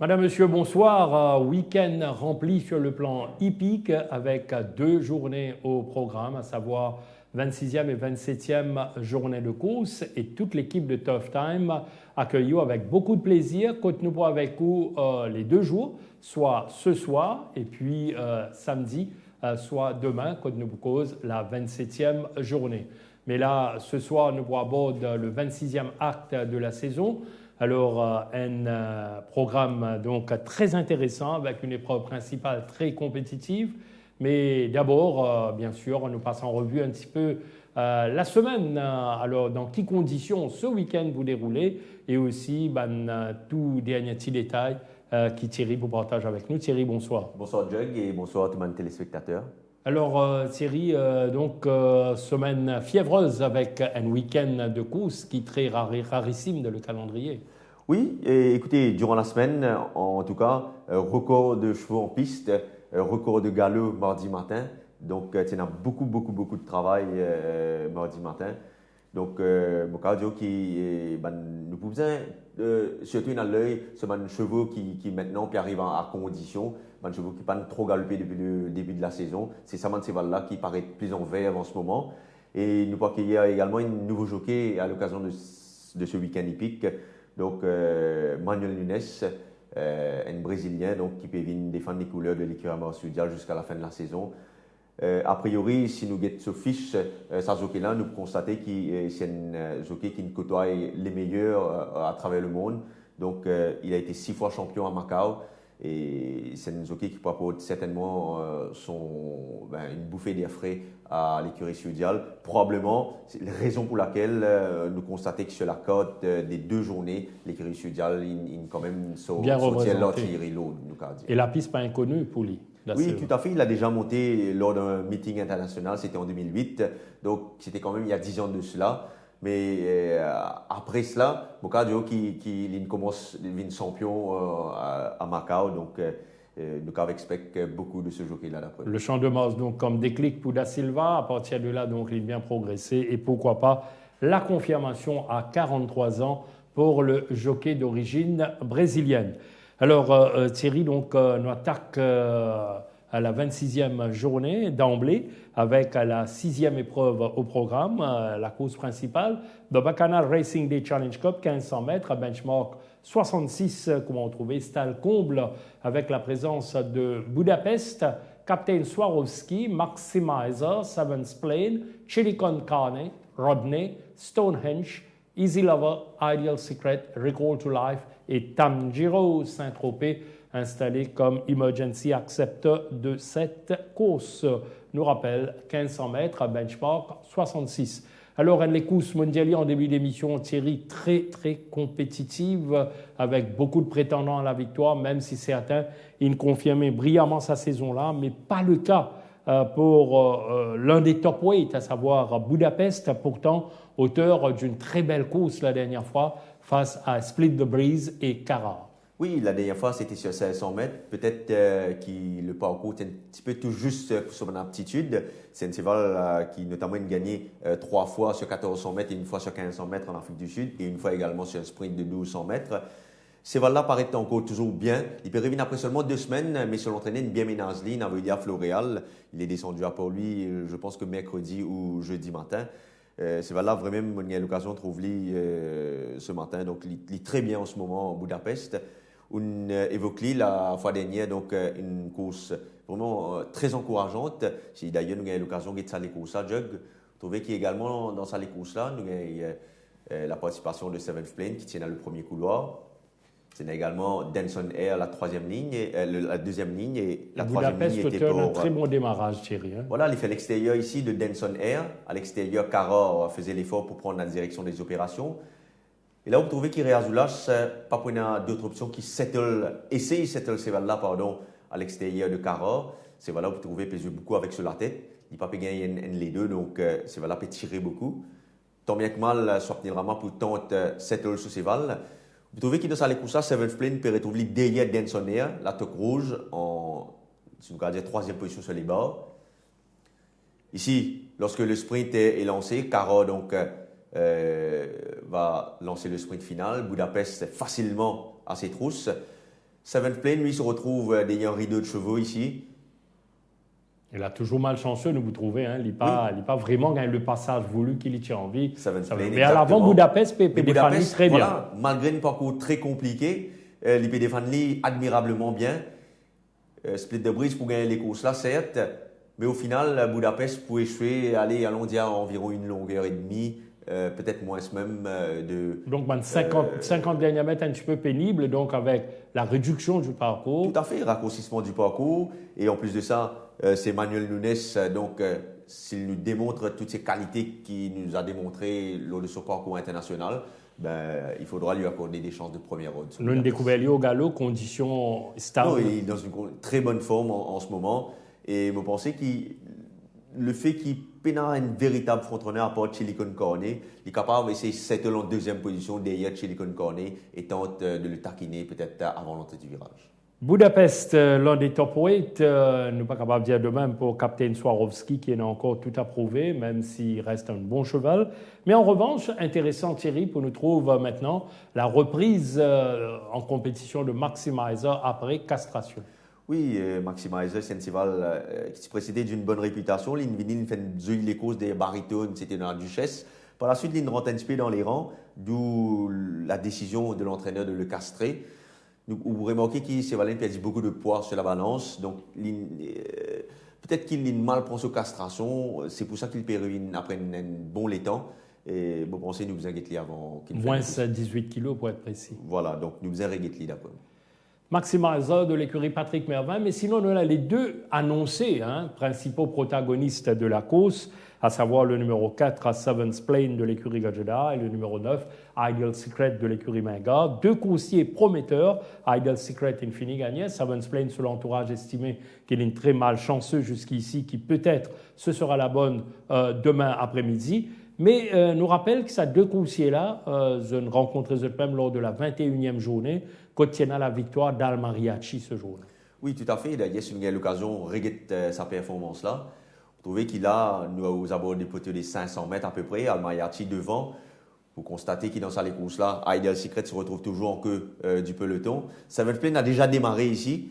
Madame, Monsieur, bonsoir. Week-end rempli sur le plan hippique avec 2 journées au programme, à savoir 26e et 27e journée de course et toute l'équipe de Tough Time accueillie avec beaucoup de plaisir. Côte-nous avec vous les 2 jours, soit ce soir et puis samedi, soit demain, Côte-nous cause la 27e journée. Mais là, ce soir, nous abordons le 26e acte de la saison. Alors, un programme donc très intéressant avec une épreuve principale très compétitive. Mais d'abord, bien sûr, nous passons en revue un petit peu la semaine. Alors, dans quelles conditions ce week-end vous déroulez et aussi tout dernier petit détail qui Thierry vous partage avec nous. Thierry, bonsoir. Bonsoir Jug et bonsoir à tous les téléspectateurs. Alors Thierry, semaine fiévreuse avec un week-end de course qui est très rarissime dans le calendrier. Oui, et écoutez, durant la semaine, en tout cas, record de chevaux en piste, record de galop mardi matin. Donc, il y a beaucoup de travail mardi matin. Donc, mon cardio nous pouvons surtout dans l'œil, c'est des chevaux qui maintenant arrivent à condition, des chevaux qui ne pas trop galoper depuis le début de la saison. C'est ça, ces là qui paraît plus en verve en ce moment. Et nous voyons qu'il y a également un nouveau jockey à l'occasion de ce week-end hippique. Donc, Manuel Nunes, un Brésilien donc, qui peut venir défendre les couleurs de l'écurie Marsudial jusqu'à la fin de la saison. A priori, si nous regardons ce fiche, ce jockey-là, nous constatons que c'est un jockey qui côtoie les meilleurs à travers le monde. Donc, il a été 6 fois champion à Macao. Et c'est un jockey qui peut apporter certainement une bouffée d'air frais à l'écurie Sudial. Probablement, c'est la raison pour laquelle nous constatons que sur la cote des 2 journées, l'écurie Sudial, il quand même bien représenté. Et la piste pas inconnue pour lui. Oui, tout à fait. Il a déjà monté lors d'un meeting international, c'était en 2008. Donc, c'était quand même il y a 10 ans de cela. Mais après cela, Bocadio qui commence à devenir champion à Macao. Donc, nous expectons beaucoup de ce jockey-là d'après. Le Champ de Mars, donc, comme déclic pour Da Silva. À partir de là, donc, il vient progresser. Et pourquoi pas la confirmation à 43 ans pour le jockey d'origine brésilienne. Alors, Thierry, donc, nous attaque à la 26e journée d'emblée avec la 6e épreuve au programme, la course principale, The Bacchanal Racing Day Challenge Cup, 1500 mètres, benchmark 66, comment on trouvait, style comble avec la présence de Budapest, Captain Swarovski, Maximizer, Seventh Plane, Chili Con Carne, Rodney, Stonehenge, Easy Lover, Ideal Secret, Recall to Life et Tanjiro Saint-Tropez, installé comme emergency acceptor de cette course. Nous rappelle 1500 mètres à benchmark 66. Alors, les courses mondiales en début d'émission, Thierry, très compétitive, avec beaucoup de prétendants à la victoire, même si certains, ils confirmaient brillamment sa saison-là, mais pas le cas pour l'un des top weight, à savoir Budapest, pourtant auteur d'une très belle course la dernière fois face à Split the Breeze et Cara. Oui, la dernière fois, c'était sur 500 mètres. Peut-être que le parcours était un petit peu tout juste pour son aptitude. C'est un cheval qui, notamment, a gagné 3 fois sur 1400 mètres et 1 fois sur 1500 mètres en Afrique du Sud et 1 fois également sur un sprint de 1200 mètres. Ce cheval-là paraît encore toujours bien. Il peut revenir après seulement 2 semaines, mais sur l'entraîner bien ménagé, il avait dit à Floréal. Il est descendu à Port-Louis, je pense que mercredi ou jeudi matin. Ce cheval-là, vraiment, on a eu l'occasion de trouver ce matin. Donc, il est très bien en ce moment à Budapest. On évoque la fois dernière donc une course vraiment très encourageante. D'ailleurs, nous avons eu l'occasion de faire les courses à Jug. Vous trouvez qu'également dans ces courses-là, nous avons la participation de Seventh Plane qui tient dans le premier couloir. C'est également Denson Air, la 3e ligne, la 2e ligne et la 3e ligne était pour... un très bon démarrage, Thierry. Voilà, il fait l'extérieur ici de Denson Air. À l'extérieur, Cara faisait l'effort pour prendre la direction des opérations. Et là, vous trouvez qu'Ireazulas, pas pour d'autres options qui essaye settle ces là à l'extérieur de Cara. C'est là où vous trouvez pèse beaucoup avec sur la tête. Il n'a pas gagner les deux, donc c'est là peut tirer beaucoup. Tant bien que mal, soit vraiment pour tenter settle sur ces valles. Vous trouvez qu'il dans les courses, Seventh Plane peut retrouver derrière Denson Air, la toque rouge, si on peut dire 3e position sur les bords. Ici, lorsque le sprint est lancé, Cara donc va lancer le sprint final. Budapest facilement à ses trousses. Seventh Plane, lui, se retrouve derrière un rideau de chevaux ici. Il a toujours malchanceux, nous vous trouvez. Hein. Il n'a pas vraiment gagné le passage voulu qu'il y tient en vie. Mais à l'avant, Budapest peut défendre très bien. Malgré un parcours très compliqué, il peut défendre admirablement bien. Split de brise pour gagner les courses là, certes. Mais au final, Budapest peut échouer, aller allons dire environ une longueur et demie. Peut-être moins même Donc, 50 derniers mètres un petit peu pénible, donc avec la réduction du parcours. Tout à fait, raccourcissement du parcours. Et en plus de ça, c'est Manuel Nunes, donc s'il nous démontre toutes ces qualités qu'il nous a démontrées lors de son parcours international, il faudra lui accorder des chances de première ronde. Nous avons découvert au galop, conditions stables. Non, il est dans une très bonne forme en ce moment. Et je pense que le fait qu'il peine un véritable frontrunner à part Silicon Cornet, il est capable d'essayer de settle en deuxième position derrière Silicon Cornet et tente de le taquiner peut-être avant l'entrée du virage. Budapest, l'un des top 8, nous ne sommes pas capables de dire de même pour Captain Swarovski qui est encore tout approuvé, même s'il reste un bon cheval. Mais en revanche, intéressant Thierry, pour nous trouver maintenant la reprise en compétition de Maximizer après castration. Oui, Maximizer, c'est un cheval qui se précédait d'une bonne réputation. Il fait les courses des baritones, c'était dans la Duchesse. Par la suite, il rentre un petit peu dans les rangs, d'où la décision de l'entraîneur de le castrer. Donc, vous remarquez que ce cheval perd beaucoup de poids sur la balance. Donc, peut-être qu'il a mal prend sa castration. C'est pour ça qu'il perd après un bon laitant. Et vous pensez, nous vous inquiétez avant qu'il moins 18 kilos pour être précis. Voilà, donc nous vous inquiétez d'après. Maximizer de l'écurie Patrick Mervin, mais sinon, on a les deux annoncés, principaux protagonistes de la course, à savoir le numéro 4 à Seventh Plane de l'écurie Gajeda et le numéro 9 Ideal Secret de l'écurie Mingard. Deux coursiers prometteurs, Ideal Secret et Infini Gagné. Seventh Plane, sur l'entourage estimé qu'il est très malchanceux jusqu'ici, qui peut-être ce sera la bonne demain après-midi. Mais nous rappelle que ces deux coursiers-là, je ne rencontrais même lors de la 21e journée, quand tiennent à la victoire d'Al Mariachi ce jour-là. Oui, tout à fait. D'ailleurs, c'est une occasion de regretter sa performance-là. Vous trouvez qu'il a, nous aux abords des poteaux des 500 mètres à peu près, Al Mariachi devant. Vous constatez qu'il dans ces courses-là, Ideal Secret se retrouve toujours en queue du peloton. Seventh Plane a déjà démarré ici.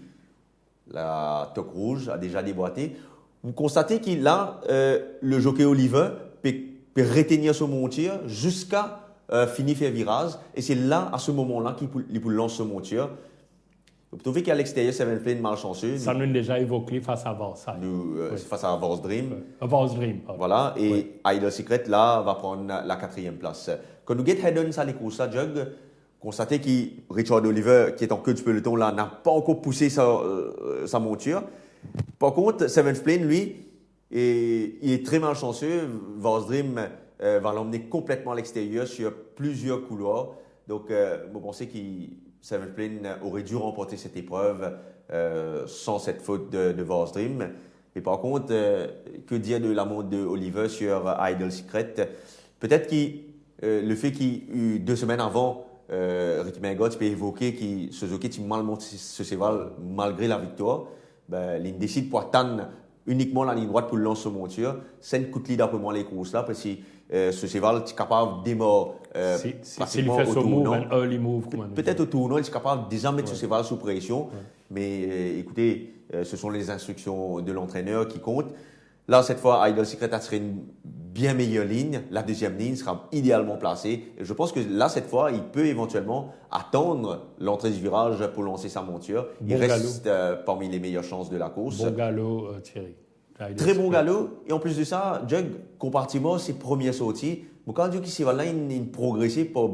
La toque rouge a déjà déboîté. Vous constatez qu'il a le jockey Oliver peut retenir son monture jusqu'à finir faire virage. Et c'est là, à ce moment-là, qu'il peut lancer son monture. Vous trouvez qu'à l'extérieur, Seventh Plane malchanceux. Ça nous a déjà évoqué face à Versailles. Face à Vars Dream. Vars Dream. Voilà. Et Ideal Secret, là, va prendre la 4e place. Quand nous get Hedon, ça les courses, ça, Jug, constatez que Richard Oliver, qui est en queue du peloton, là, n'a pas encore poussé sa monture. Par contre, Seventh Plane, lui, il est très malchanceux. Vars Dream va l'emmener complètement à l'extérieur sur plusieurs couloirs. Donc, vous pensez que Seventh Plane aurait dû remporter cette épreuve sans cette faute de Vars Dream. Et par contre, que dire de la montre de Oliver sur Ideal Secret? Peut-être que le fait qu'il 2 semaines avant, Ricky Mingott peut évoquer que Suzuki a mal monté ce cheval malgré la victoire. Il décide pour attendre uniquement la ligne droite pour lancer son monture. C'est une coûte d'après moi les courses là, parce que ce cheval est capable de démarrer pratiquement au tournant. Peut-être au tournant, il est capable déjà de mettre ce cheval sous pression. Mais écoutez, ce sont les instructions de l'entraîneur qui comptent. Là, cette fois, Ideal Secret a serait une bien meilleure ligne. La deuxième ligne sera idéalement placée. Et je pense que là, cette fois, il peut éventuellement attendre l'entrée du virage pour lancer sa monture. Il reste parmi les meilleures chances de la course. Bon galop, Thierry. Très bon galop. Et en plus de ça, Jug, compartiment ses premières sorties, mais quand Jug ici, là, il progressait pas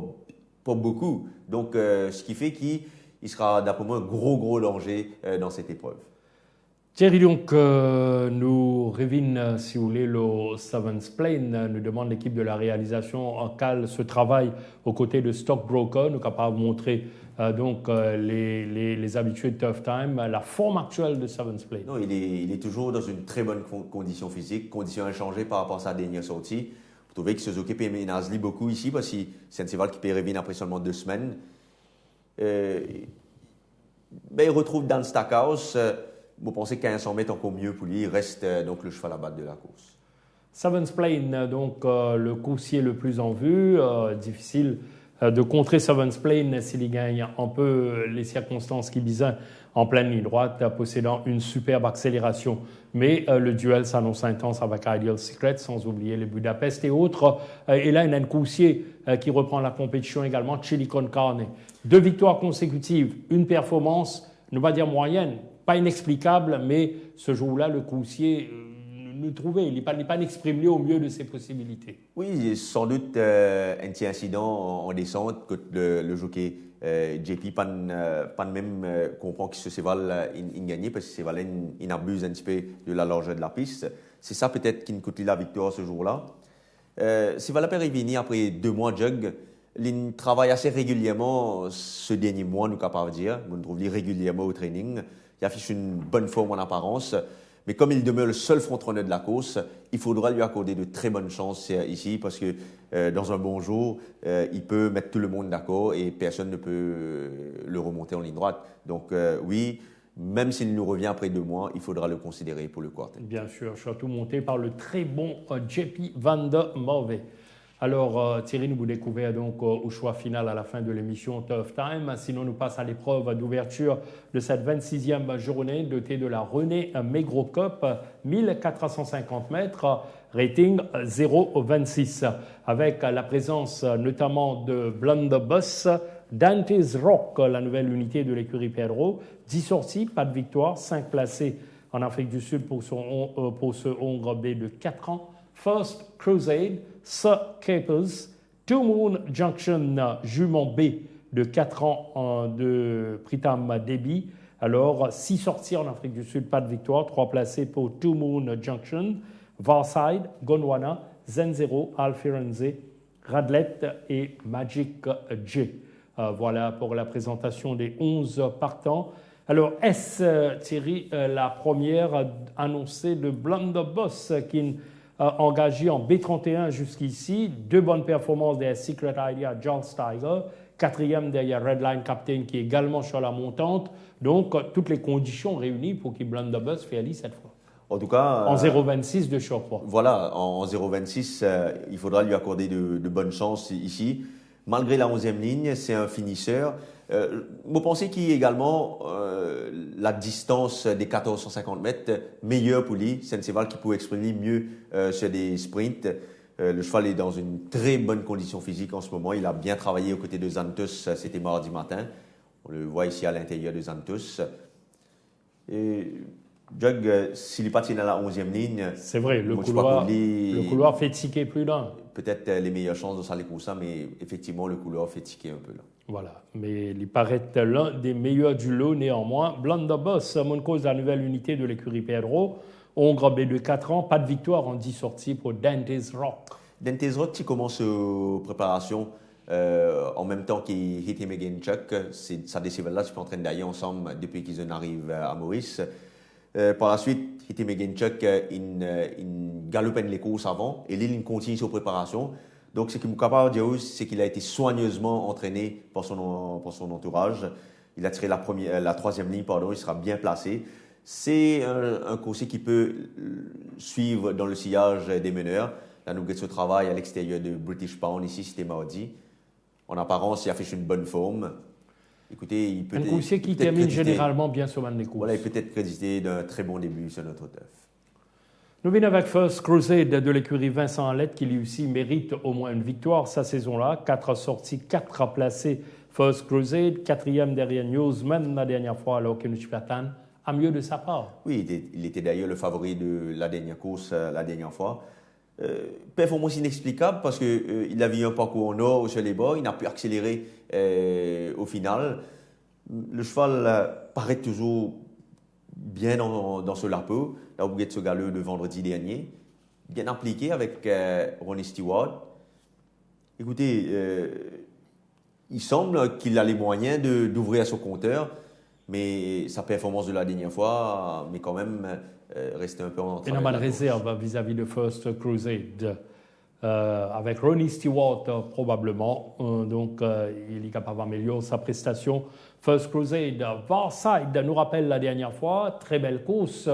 beaucoup. Donc, ce qui fait qu'il sera, d'après moi, un gros danger dans cette épreuve. Thierry, donc, nous revenons, si vous voulez, le Seventh Plane. Nous demande l'équipe de la réalisation en cale ce travail aux côtés de Stockbroker. Nous sommes capables de montrer les habitués de Tough Time, la forme actuelle de Seventh Plane. Non, il est toujours dans une très bonne condition physique, condition inchangée par rapport à sa dernière sortie. Vous trouvez que Suzuki peut ménager beaucoup ici parce que c'est un cheval qui peut revenir après seulement 2 semaines. Il retrouve Dan Stackhouse. Vous pensez qu'à 100 mètres encore mieux pour lui, il reste donc le cheval à battre de la course. Seventh Plane, donc le coursier le plus en vue, difficile de contrer Sevens Plain s'il y gagne un peu les circonstances qui bisent en pleine ligne droite, possédant une superbe accélération. Mais le duel s'annonce intense avec Ideal Secret, sans oublier les Budapest et autres. Et là, il y a un Coussier qui reprend la compétition également, Chili con Carne. 2 victoires consécutives, une performance, ne va dire moyenne, pas inexplicable, mais ce jour-là, le Coussier nous trouvait, il n'est pas exprimé au mieux de ses possibilités. Oui, sans doute un petit incident en descente que le jockey JP pas même comprend que ce Séval il gagnait parce que Séval il abuse un petit peu de la largeur de la piste. C'est ça peut-être qui nous coûte la victoire ce jour-là. Séval a réuni après 2 mois de jug. Il travaille assez régulièrement ce dernier mois, nous capable de dire. On le trouve régulièrement au training. Il affiche une bonne forme en apparence. Mais comme il demeure le seul front-runner de la course, il faudra lui accorder de très bonnes chances ici parce que dans un bon jour, il peut mettre tout le monde d'accord et personne ne peut le remonter en ligne droite. Donc oui, même s'il nous revient après 2 mois, il faudra le considérer pour le quartet. Bien sûr, surtout monté par le très bon JP Van der Merwe. Alors Thierry, nous vous découvrez donc au choix final à la fin de l'émission Tough Time. Sinon, nous passe à l'épreuve d'ouverture de cette 26e journée dotée de la René Maigret Cup, 1450 mètres, rating 0,26. Avec la présence notamment de Blunderbuss, Dante's Rock, la nouvelle unité de l'écurie Pedro, 10 sorties, pas de victoire, 5 placés en Afrique du Sud pour ce Hongre B de 4 ans. First Crusade, Sir Capers, Two Moon Junction, jument B de 4 ans de Pritam Debi. Alors, 6 sorties en Afrique du Sud, pas de victoire, 3 placés pour Two Moon Junction, Varside, Gondwana, Zenzero, Alfirenze, Radlet et Magic J. Voilà pour la présentation des 11 partants. Alors, est-ce, Thierry, la première annoncée de Blunderbuss qui engagé en B31 jusqu'ici, 2 bonnes performances derrière Secret Idea, Charles Tiger, 4e derrière Redline Captain qui est également sur la montante. Donc, toutes les conditions réunies pour qu'il Blunderbuss réalise cette fois. En tout cas, en 0,26 de surpoids. Voilà, en 0,26, il faudra lui accorder de bonnes chances ici. Malgré la 11e ligne, c'est un finisseur. Vous pensez qu'il y a également la distance des 1450 mètres meilleure pour lui. C'est un cheval qui peut exprimer mieux sur des sprints. Le cheval est dans une très bonne condition physique en ce moment. Il a bien travaillé aux côtés de Xanthus, c'était mardi matin. On le voit ici à l'intérieur de Xanthus. Et Jug, s'il n'est pas tiré dans la 11e ligne, c'est vrai, le couloir fait tiquer plus d'un. Peut-être les meilleures chances de Salé Coussa, mais effectivement, le couloir fait tiquer un peu là. Voilà, mais il paraît l'un des meilleurs du lot néanmoins. Blunderbuss, mon cause la nouvelle unité de l'écurie Pedro. Hongre B de 4 ans, pas de victoire en 10 sorties pour Dante's Rock. Dante's Rock qui commence aux préparations en même temps qu'il Hit Him Again Chuck. Ça des là, je suis en train d'aller ensemble depuis qu'ils en arrivent à Maurice. Par la suite, Hit Him Again Chuck, il galope les courses avant et il continue ses préparations. Donc, ce qui me capable de dire, c'est qu'il a été soigneusement entraîné par son entourage. Il a tiré la 3e ligne, il sera bien placé. C'est un coursier qui peut suivre dans le sillage des meneurs. La Nougat se travaille à l'extérieur de British Pound, ici, c'était mardi. En apparence, il affiche une bonne forme. Écoutez, il peut un coursier qui termine généralement bien sur les courses. Voilà, il peut être crédité d'un très bon début sur notre turf. Nous venons avec First Crusade de l'écurie Vincent Alette qui lui aussi mérite au moins une victoire sa saison-là. 4 sorties, 4 placés. First Crusade, 4e derrière Newsman la dernière fois alors que Nuchpatan a mieux de sa part. Oui, il était d'ailleurs le favori de la dernière course la dernière fois. Performance inexplicable parce qu'il avait eu un parcours en or sur les bords, il n'a pu accélérer au final. Le cheval paraît toujours bien dans ce lapin, la Ouguette ce galeux de vendredi dernier, bien appliqué avec Ronnie Stewart. Écoutez, il semble qu'il a les moyens d'ouvrir son compteur, mais sa performance de la dernière fois, mais quand même, restait un peu en train. Il a mal réserve vis-à-vis de First Crusade. Avec Ronnie Stewart probablement, donc il est capable d'améliorer sa prestation. First Crusade, Varside nous rappelle la dernière fois, très belle course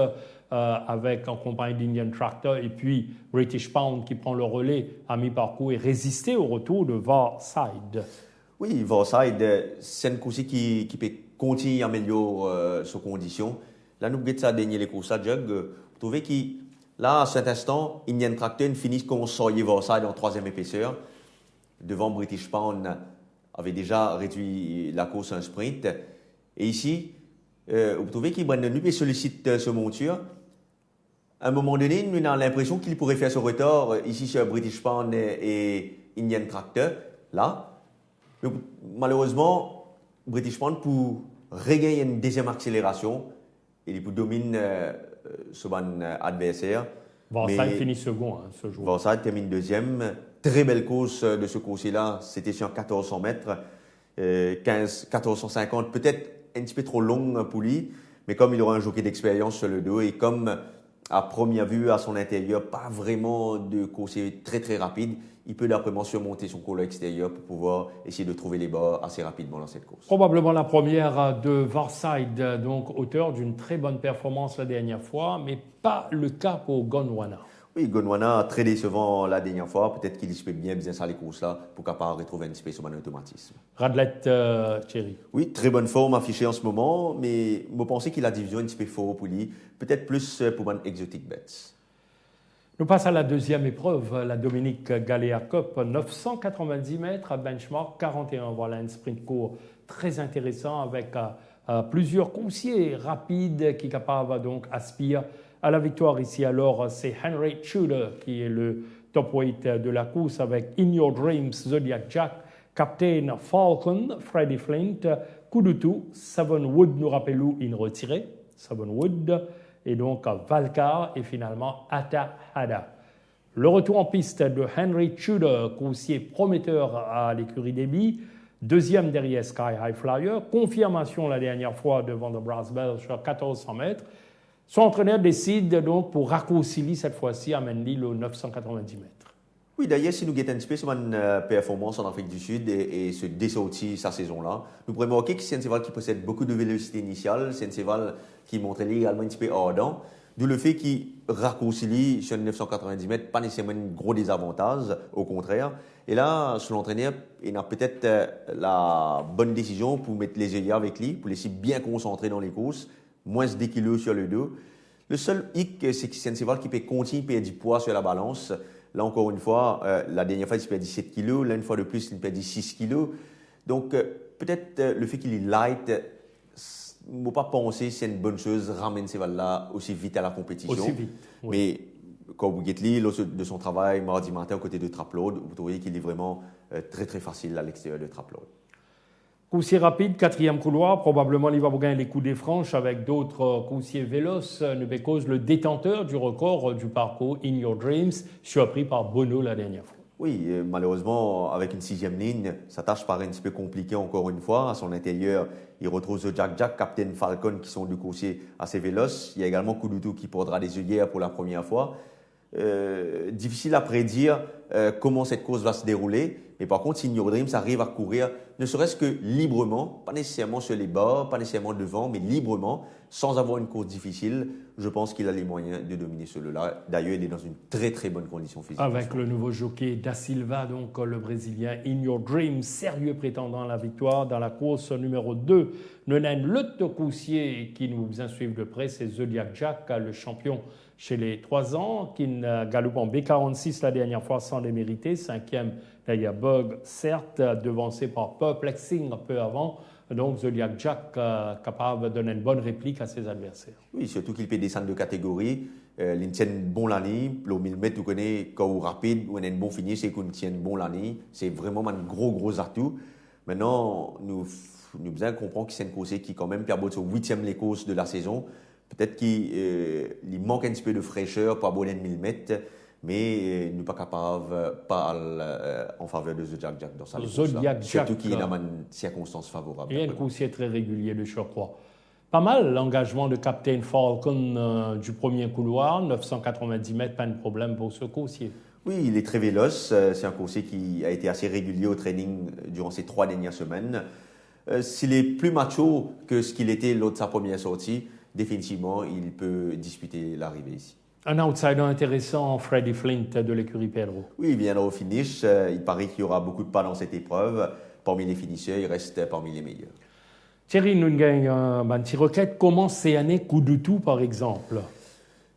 avec en compagnie d'Indian Tractor et puis British Pound qui prend le relais à mi-parcours et résisté au retour de Varside. Oui, Vorside, c'est une course qui peut continuer à améliorer ses conditions. Là, nous avons ça dernier les courses à Jug. Vous trouvez que là, à cet instant, Indian Tractor finit comme Sawyer Vorside en troisième épaisseur. Devant British Pound avait déjà réduit la course à un sprint. Et ici, vous trouvez qu'il Brandon Nup sollicite ce monture. À un moment donné, nous avons l'impression qu'il pourrait faire ce retard ici sur British Pound et Indian Tractor. Là, malheureusement, British Pound pour regagner une deuxième accélération et il domine ce bon adversaire. Vorside finit second ce jour. Vorside termine deuxième. Très belle course de ce coursier-là. C'était sur 1400 mètres, 1450, peut-être un petit peu trop long pour lui, mais comme il aura un jockey d'expérience sur le dos et comme à première vue à son intérieur, pas vraiment de coursier très très rapide, il peut d'après moi surmonter son colo extérieur pour pouvoir essayer de trouver les bords assez rapidement dans cette course. Probablement la première de Vorside, donc auteur d'une très bonne performance la dernière fois, mais pas le cas pour Gondwana. Oui, Gondwana, très décevant la dernière fois. Peut-être qu'il peut bien ça les courses-là pour capable retrouver une espèce de automatisme. Radlett Cherry. Oui, très bonne forme affichée en ce moment, mais je pense qu'il a division un petit peu fort pour lui. Peut-être plus pour un exotic bets. Nous passons à la deuxième épreuve, la Dominique Galea Cup, 990 mètres à benchmark 41. Voilà un sprint court très intéressant avec plusieurs coursiers rapides qui capables donc aspirent à la victoire ici. Alors c'est Henry Tudor qui est le top weight de la course avec In Your Dreams, Zodiac Jack, Captain Falcon, Freddie Flint, Kudutu, Savonwood, nous rappelons une retirée, Savonwood, et donc Valcar et finalement Atahada. Le retour en piste de Henry Tudor, coursier prometteur à l'écurie Déby, deuxième derrière Sky High Flyer, confirmation la dernière fois devant The Brass Bell sur 1400 mètres. Son entraîneur décide donc pour raccourcir cette fois-ci à Mendy aux 990 mètres. Oui, d'ailleurs, si nous guettons un petit peu sur une performance en Afrique du Sud et se dessortir sa saison-là, nous pourrions remarquer que c'est un cheval qui possède beaucoup de vélocité initiale, c'est un cheval qui montre également un petit peu ardent, d'où le fait qu'il raccourcit sur 990 mètres, pas nécessairement un gros désavantage, au contraire. Et là, sur l'entraîneur, il a peut-être la bonne décision pour mettre les œillères avec lui, pour laisser bien concentrer dans les courses, moins de 10 kilos sur le dos. Le seul hic, c'est que c'est un cheval qui peut continuer à perdre du poids sur la balance. Là, encore une fois, la dernière fois, il perdit 7 kilos. Là, une fois de plus, il perdit 6 kilos. Donc, peut-être le fait qu'il est light, il ne faut pas penser que c'est une bonne chose, ramène ces cheval-là aussi vite à la compétition. Aussi vite, oui. Mais quand vous guettez de son travail mardi matin aux côtés de Trapload, vous trouvez qu'il est vraiment très, très facile à l'extérieur de Trapload. Coursier rapide, quatrième couloir, probablement il va gagner les coups des franches avec d'autres coursiers véloces. Ne cause le détenteur du record du parcours In Your Dreams, surpris par Bono la dernière fois. Oui, malheureusement, avec une sixième ligne, sa tâche paraît un petit peu compliquée encore une fois. À son intérieur, il retrouve The Jack Jack, Captain Falcon qui sont du coursier assez véloces. Il y a également Kudutu qui portera des œillères pour la première fois. Difficile à prédire comment cette course va se dérouler. Mais par contre, si In Your Dreams arrive à courir, ne serait-ce que librement, pas nécessairement sur les bords, pas nécessairement devant, mais librement, sans avoir une course difficile, je pense qu'il a les moyens de dominer celui-là. D'ailleurs, il est dans une très très bonne condition physique. Avec le nouveau jockey Da Silva, donc le Brésilien In Your Dreams, sérieux prétendant à la victoire dans la course numéro 2. Nous avons l'autre coursier qui nous en suivent de près, c'est Zodiac Jack, le champion chez les 3 ans, qui galope en B46 la dernière fois sans les mériter. Cinquième, d'ailleurs, Bug, certes, devancé par Perplexing un peu avant. Donc, Zodiac Jack capable de donner une bonne réplique à ses adversaires. Oui, surtout qu'il peut descendre de catégorie. Il tient bon l'année. Le 1000 mètres, tu connais, quand rapide, ou un bon fini, c'est qu'on tient bon l'année. C'est vraiment un gros atout. Maintenant, nous comprenons que c'est une course qui, quand même, perd sur 8e les courses de la saison. Peut-être qu'il manque un petit peu de fraîcheur pour abonner 1000 mètres, mais nous ne sommes pas capables en faveur de Zodiac Jack dans sa course. Surtout qu'il a une circonstance favorable. Et un coursier très régulier de surcroît. Pas mal l'engagement de Captain Falcon du premier couloir, 990 mètres, pas de problème pour ce coursier. Oui, il est très véloce. C'est un coursier qui a été assez régulier au training durant ces 3 dernières semaines. S'il est plus macho que ce qu'il était lors de sa première sortie, définitivement, il peut disputer l'arrivée ici. Un outsider intéressant, Freddie Flint de l'écurie Pedro. Oui, il viendra au finish. Il paraît qu'il y aura beaucoup de pas dans cette épreuve. parmi les finisseurs, il reste parmi les meilleurs. Thierry, nous avons un petit requête. Comment c'est année coup de tout, par exemple?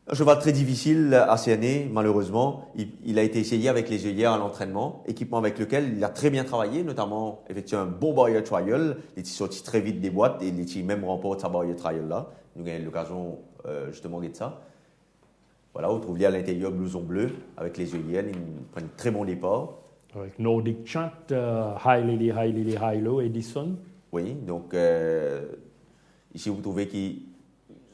Un cheval très difficile à ces années, malheureusement. Il a été essayé avec les œillères à l'entraînement, équipement avec lequel il a très bien travaillé, notamment effectué un bon barrier trial. Il est sorti très vite des boîtes et il même remporte sa barrier trial là. Nous avons eu l'occasion justement de ça. Voilà, vous trouvez à l'intérieur blouson bleu avec les œillères. Il prend un très bon départ. Avec Nordic Chant, High Lily, High Lily, High Low, Edison. Oui, donc ici vous trouvez qu'il,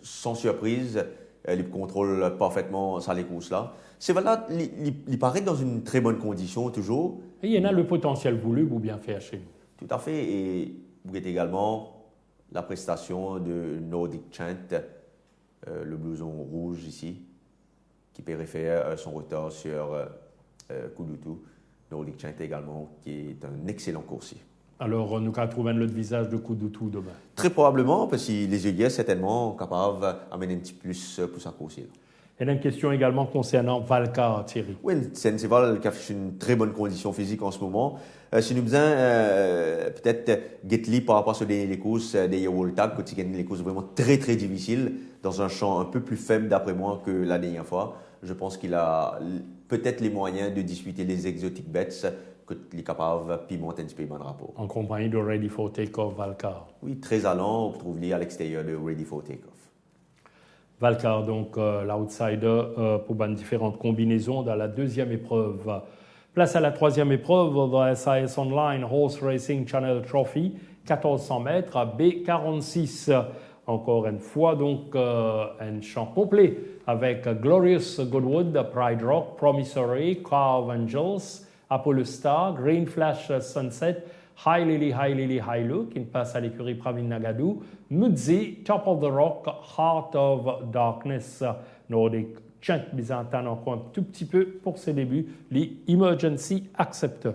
sans surprise, il contrôle parfaitement ça les courses là. C'est voilà, il paraît dans une très bonne condition toujours. Et il y en a le potentiel voulu ou bien fait chez nous. Tout à fait. Et vous avez également la prestation de Nordic Chant, le blouson rouge ici, qui peut faire son retard sur Kudutu. Nordic Chant également, qui est un excellent coursier. Alors, nous allons trouver le visage de Kudutu demain. Très probablement, parce que les œillets sont certainement capables d'amener un petit plus pour sa course. Il y a une question également concernant Valka, Thierry. Oui, c'est un cheval qui affiche une très bonne condition physique en ce moment. Si nous faisons peut-être Getly par rapport à les courses des World Tag, quand il gagne les courses vraiment très très difficiles, dans un champ un peu plus faible d'après moi que la dernière fois, je pense qu'il a peut-être les moyens de disputer les exotic bets qu'il est capable de pimenter un petit peu le rapport. En compagnie de Ready for Takeoff, Valka. Oui, très allant, on trouve à l'extérieur de Ready for Takeoff. Valka, donc l'outsider pour différentes combinaisons dans la deuxième épreuve. Place à la troisième épreuve de SAS Online Horse Racing Channel Trophy, 1400 mètres à B46. Encore une fois, donc, un champ complet avec Glorious Goodwood, Pride Rock, Promissory, Carve Angels, Apollo Star, Green Flash Sunset, High Lily, High Look, qui passe à l'écurie Pravin Nagadu, Mudzi, Top of the Rock, Heart of Darkness, Nordic Chant Byzantine encore un tout petit peu pour ses débuts, les Emergency Acceptor.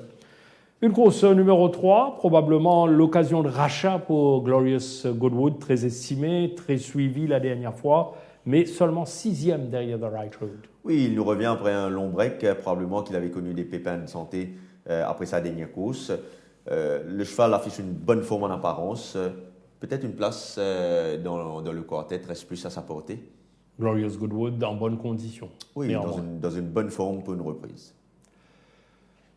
Une course numéro 3, probablement l'occasion de rachat pour Glorious Goodwood, très estimé, très suivi la dernière fois, mais seulement 6e derrière The Right Road. Oui, il nous revient après un long break, probablement qu'il avait connu des pépins de santé après sa dernière course. Le cheval affiche une bonne forme en apparence, peut-être une place dans le quartet reste plus à sa portée. Glorious Goodwood en bonne condition. Oui, dans une bonne forme pour une reprise.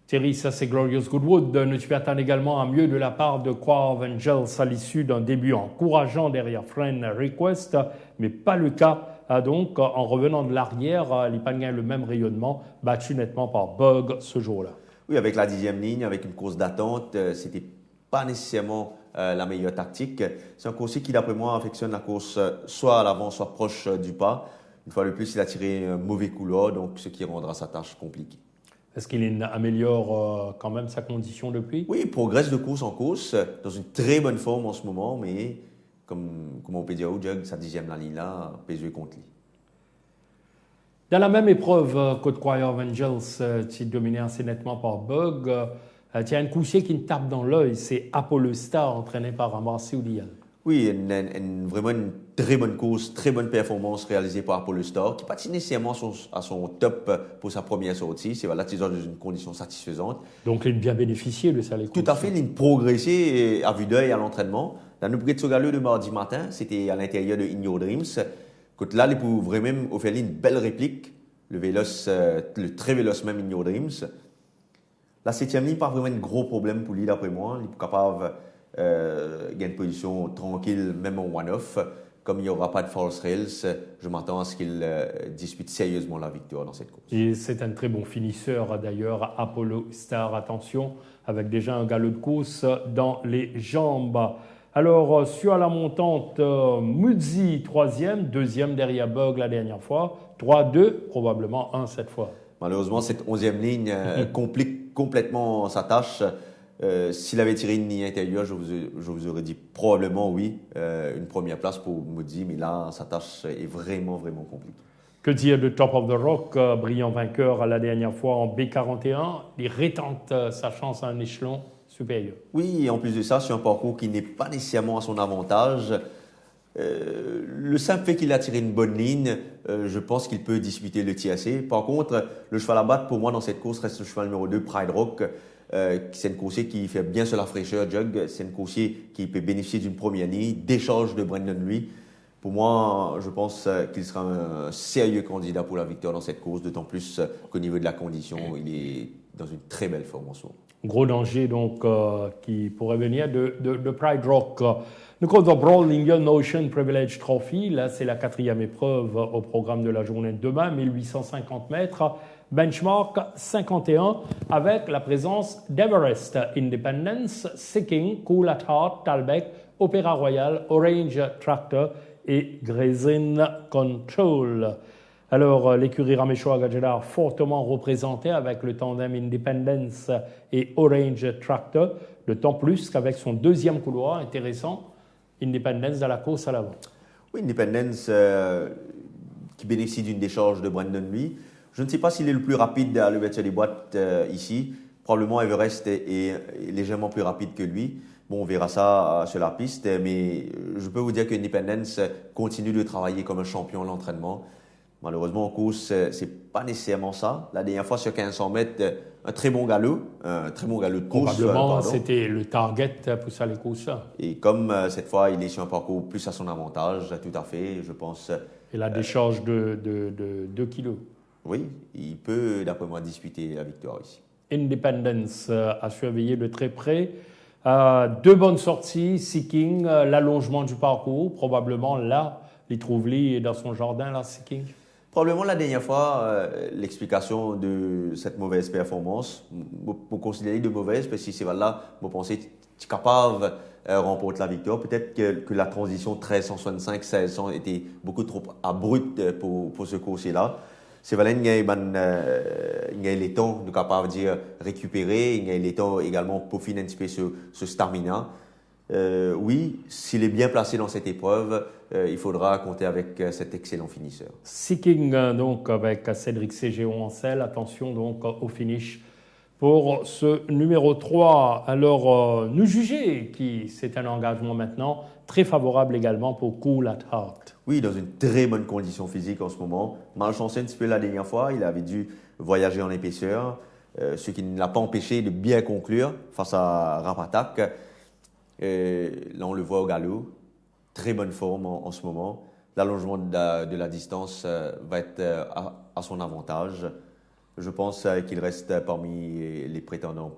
Thierry, ça c'est Glorious Goodwood. Nous tu attends également un mieux de la part de Quave Angels à l'issue d'un début encourageant derrière Friend Request, mais pas le cas. Donc, en revenant de l'arrière, l'Ipan gagne le même rayonnement, battu nettement par Bug ce jour-là. Oui, avec la 10e ligne, avec une course d'attente, c'était pas nécessairement la meilleure tactique. C'est un coursier qui, d'après moi, affectionne la course soit à l'avant, soit proche du pas. Une fois de plus, il a tiré un mauvais couloir, donc ce qui rendra sa tâche compliquée. Est-ce qu'il améliore quand même sa condition depuis? Oui, il progresse de course en course, dans une très bonne forme en ce moment, mais comme on peut dire au jug, sa 10e ligne là, peut jouer contre lui. Dans la même épreuve, Côte Choir Angels, qui est dominé assez nettement par Bug, il y a un coursier qui me tape dans l'œil, c'est Apollo Star, entraîné par Amarcy Oulian. Oui, vraiment une très bonne course, très bonne performance réalisée par Apollo Star, qui n'est pas nécessairement à son top pour sa première sortie. C'est voilà, dans une condition satisfaisante. Donc, il a bien bénéficié de ça, les courses. Tout à fait, il a progressé à vue d'œil à l'entraînement. Dans le prix de Sogaleux de mardi matin, c'était à l'intérieur de In Your Dreams. Quand là, il pouvait vraiment offrir une belle réplique, le très véloce même In Your Dreams. La 7e ligne, pas vraiment un gros problème pour lui, d'après moi. Il est capable de gagner une position tranquille, même en one-off. Comme il n'y aura pas de false rails, je m'attends à ce qu'il dispute sérieusement la victoire dans cette course. Et c'est un très bon finisseur, d'ailleurs, Apollo Star. Attention, avec déjà un galop de course dans les jambes. Alors, sur la montante, Mudzi, 3e, 2e derrière Bug la dernière fois, 3-2, probablement 1 cette fois. Malheureusement, cette 11e ligne complique complètement sa tâche. S'il avait tiré une ligne intérieure, je vous aurais dit probablement oui, une première place pour Mudzi, mais là, sa tâche est vraiment, vraiment compliquée. Que dire de Top of the Rock, brillant vainqueur la dernière fois en B41, il rétente sa chance à un échelon supérieur. Oui, et en plus de ça, sur un parcours qui n'est pas nécessairement à son avantage, le simple fait qu'il a tiré une bonne ligne, je pense qu'il peut disputer le TAC. Par contre, le cheval à battre pour moi dans cette course reste le cheval numéro 2, Pride Rock. C'est une coursier qui fait bien sur la fraîcheur, Jug. C'est une coursier qui peut bénéficier d'une première ligne, d'échange de Brandon Louis. Pour moi, je pense qu'il sera un sérieux candidat pour la victoire dans cette course, d'autant plus qu'au niveau de la condition, il est dans une très belle forme en ce moment. Gros danger donc qui pourrait venir de Pride Rock. Nous comptons Brawl Indian Ocean Privilege Trophy. Là, c'est la 4e épreuve au programme de la journée de demain, 1850 mètres. Benchmark 51 avec la présence d'Everest, Independence, Seeking, Cool at Heart, Talbec, Opéra Royal, Orange Tractor et Grazing Control. Alors, l'écurie Ramechoa Gadjedar fortement représentée avec le tandem Independence et Orange Tractor, d'autant plus qu'avec son deuxième couloir intéressant, Independence dans la course à l'avant. Oui, Independence qui bénéficie d'une décharge de Brandon Lee. Je ne sais pas s'il est le plus rapide à l'ouverture des boîtes ici. Probablement Everest est légèrement plus rapide que lui. Bon, on verra ça sur la piste, mais je peux vous dire que Independence continue de travailler comme un champion à l'entraînement. Malheureusement, en course, c'est pas nécessairement ça. La dernière fois, sur 1500 mètres, un très bon galop de course. Probablement, c'était le target pour ça, les courses. Et comme cette fois, il est sur un parcours plus à son avantage, tout à fait, je pense. Et la décharge de 2 kilos. Oui, il peut, d'après moi, disputer la victoire ici. Independence a surveillé de très près. 2 bonnes sorties, Seeking, l'allongement du parcours, probablement là, il trouve lui dans son jardin, là, Seeking. Probablement la dernière fois, l'explication de cette mauvaise performance, pour considérer de mauvaise, parce que c'est là, vous pensez que tu es capable de remporter la victoire. Peut-être que la transition 1365-1600 était beaucoup trop abrupte pour ce coursier-là. C'est vrai qu'il y a les temps de capable de dire récupérer, il y a les temps également pour finir un petit peu ce stamina. Oui, s'il est bien placé dans cette épreuve, il faudra compter avec cet excellent finisseur. Seeking, donc, avec Cédric Ségéon en selle. Attention, donc, au finish pour ce numéro 3. Alors, nous juger qui c'est un engagement maintenant très favorable également pour Cool at Heart. Oui, dans une très bonne condition physique en ce moment. Malchanceux un petit peu la dernière fois, il avait dû voyager en épaisseur, ce qui ne l'a pas empêché de bien conclure face à Rapatak. Là, on le voit au galop. Très bonne forme en ce moment. L'allongement de la distance va être à son avantage. Je pense qu'il reste parmi les prétendants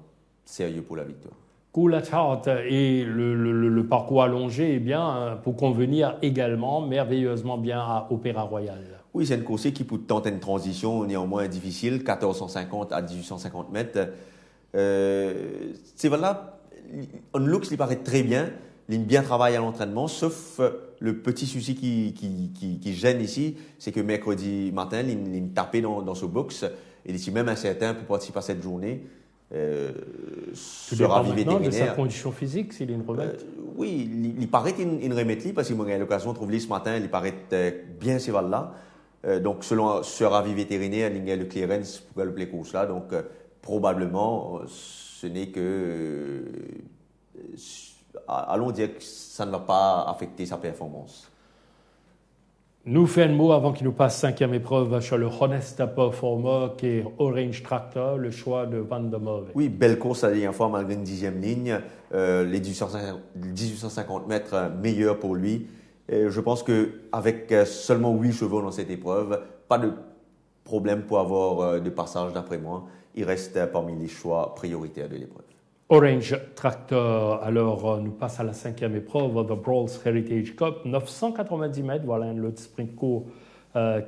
sérieux pour la victoire. Cool at Heart et le parcours allongé, eh bien, pour convenir également merveilleusement bien à Opéra Royal. Oui, c'est une course qui peut tenter une transition néanmoins difficile, 1450 à 1850 mètres. C'est voilà, on looks, il paraît très bien. Il bien travaille à l'entraînement, sauf le petit souci qui gêne ici, c'est que mercredi matin, il tapait dans ce box. Il est même incertain pour participer à cette journée. Sera maintenant de sa condition physique, s'il est une remette. Oui, il paraît une remette, parce qu'il m'a eu l'occasion de trouver ce matin, il paraît bien ces là. Donc, selon ce ravi vétérinaire, il y a le clearance pour le course là. Donc, probablement, ce n'est que. Allons dire que ça ne va pas affecter sa performance. Nous fait un mot avant qu'il nous passe 5e épreuve sur le Honest Performer qui est Orange Tractor, le choix de Van der Merwe. Oui, belle course la dernière fois malgré une 10e ligne. Les 1850 mètres meilleurs pour lui. Et je pense qu'avec seulement 8 chevaux dans cette épreuve, pas de problème pour avoir de passage d'après moi. Il reste parmi les choix prioritaires de l'épreuve. Orange Tractor, alors nous passe à la 5e épreuve, The Brawls Heritage Cup, 990 mètres, voilà un lot de sprint court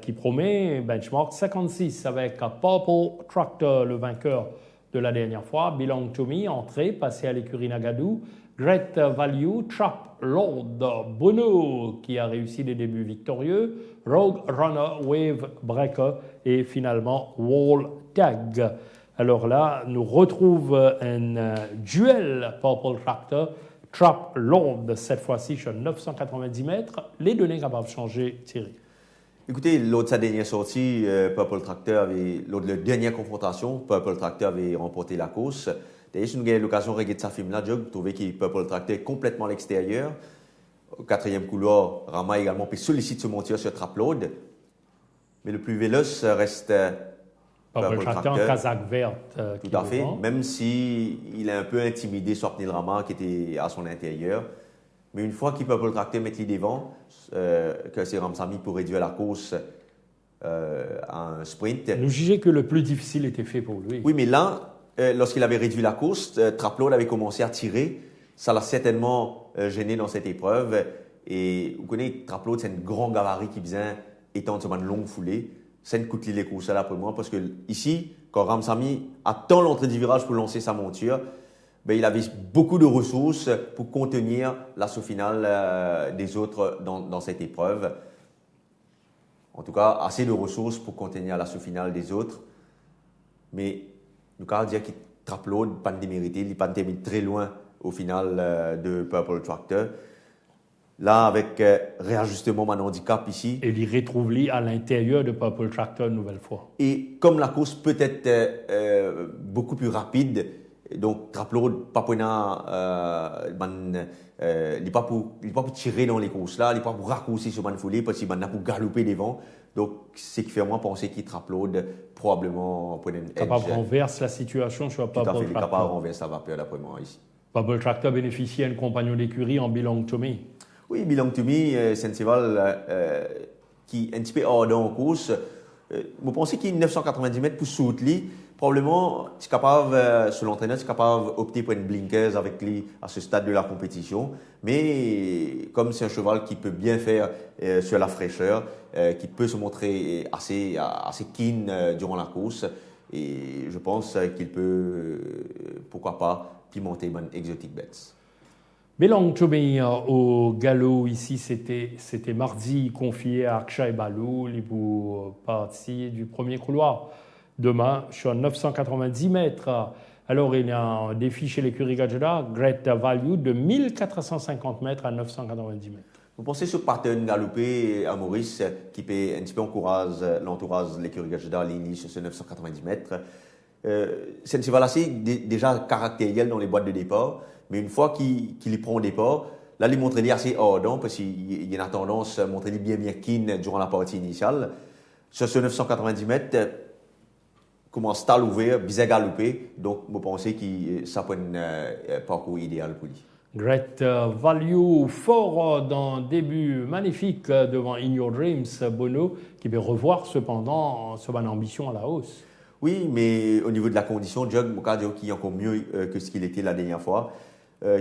qui promet, benchmark 56 avec Purple Tractor, le vainqueur de la dernière fois, Belong to Me, entrée, passé à l'écurie Nagadou, Great Value, Trap Lord, Bono qui a réussi des débuts victorieux, Rogue Runner, Wave Breaker et finalement Wall Tag. Alors là, nous retrouve un duel Purple Tractor, Trap Lord, cette fois-ci sur 990 mètres. Les données capables de changer, Thierry. Écoutez, lors de sa dernière sortie, Purple Tractor lors de la dernière confrontation, Purple Tractor avait remporté la course. D'ailleurs, si nous avons l'occasion de regarder sa film-là, je trouvais que Purple Tractor est complètement à l'extérieur. Au 4e couloir, Rama également puis sollicite ce monteur sur Trap Lord. Mais le plus véloce reste Purple Tractor, casaque verte. Tout à fait, même s'il est un peu intimidé Swapnil Rama qui était à son intérieur. Mais une fois qu'il Purple Tractor met les devants, que c'est Ramsamy pour réduire la course à un sprint. Nous jugeons que le plus difficile était fait pour lui. Oui, mais là, lorsqu'il avait réduit la course, Traplow avait commencé à tirer. Ça l'a certainement gêné dans cette épreuve. Et vous connaissez, Traplow, c'est un grand gabarit qui vient étendre sur une longue foulée. C'est une coûte les courses là pour moi. Parce que ici, quand Ramsamy attend l'entrée du virage pour lancer sa monture, ben, il avait beaucoup de ressources pour contenir l'assaut final des autres dans cette épreuve. En tout cas, assez de ressources pour contenir l'assaut final des autres. Mais nous avons dire qu'il Traplow, pas démérité, il n'est pas terminé très loin au final de Purple Tractor. Là, avec réajustement mon handicap ici. Et il retrouve lui à l'intérieur de Purple Tractor une nouvelle fois. Et comme la course peut être beaucoup plus rapide, donc Traplow, pas il n'est pas pour tirer dans les courses là, il n'est pas pour raccourcir sur une foulée, parce qu'il n'est pas pour galoper devant. Donc, c'est qui fait moi penser qu'il Traplow probablement pour une edge. Capable renverse la situation sur Purple Tractor. Tout à fait, capable renverse la vapeur d'après moi ici. Purple Tractor bénéficie à un compagnon d'écurie en Belong to Me. Oui, Belong to Me, c'est un cheval qui est un petit peu ardent en course. Vous pensez qu'il est 990 mètres pour sauter. Probablement, tu es capable, sur l'entraîneur, tu es capable d'opter pour une blinkers avec lui à ce stade de la compétition. Mais comme c'est un cheval qui peut bien faire sur la fraîcheur, qui peut se montrer assez keen durant la course, et je pense qu'il peut, pourquoi pas, pimenter une exotic bets. Belong to Me au galop ici, c'était mardi confié à Akshay Balou, il pour partie du premier couloir. Demain, sur 990 mètres. Alors, il y a un défi chez l'écurie Gajada, Great Value, de 1450 mètres à 990 mètres. Vous pensez sur pattern galopé à Maurice, qui peut un petit peu encourager l'entourage de l'écurie Gajada à l'Ini sur ce 990 mètres. C'est un cheval assez déjà caractériel dans les boîtes de départ, mais une fois qu'il y prend au départ, là, il montre assez ardent, parce qu'il y a une tendance à montrer bien keen durant la partie initiale. Sur ce 990 mètres, commence à l'ouvrir, bien galoper, donc vous pensez que ça peut être un parcours idéal pour lui. Great Value, fort dans un début magnifique devant In Your Dreams, Bono, qui veut revoir cependant son ambition à la hausse. Oui, mais au niveau de la condition, Jug Mokadio qui est encore mieux que ce qu'il était la dernière fois.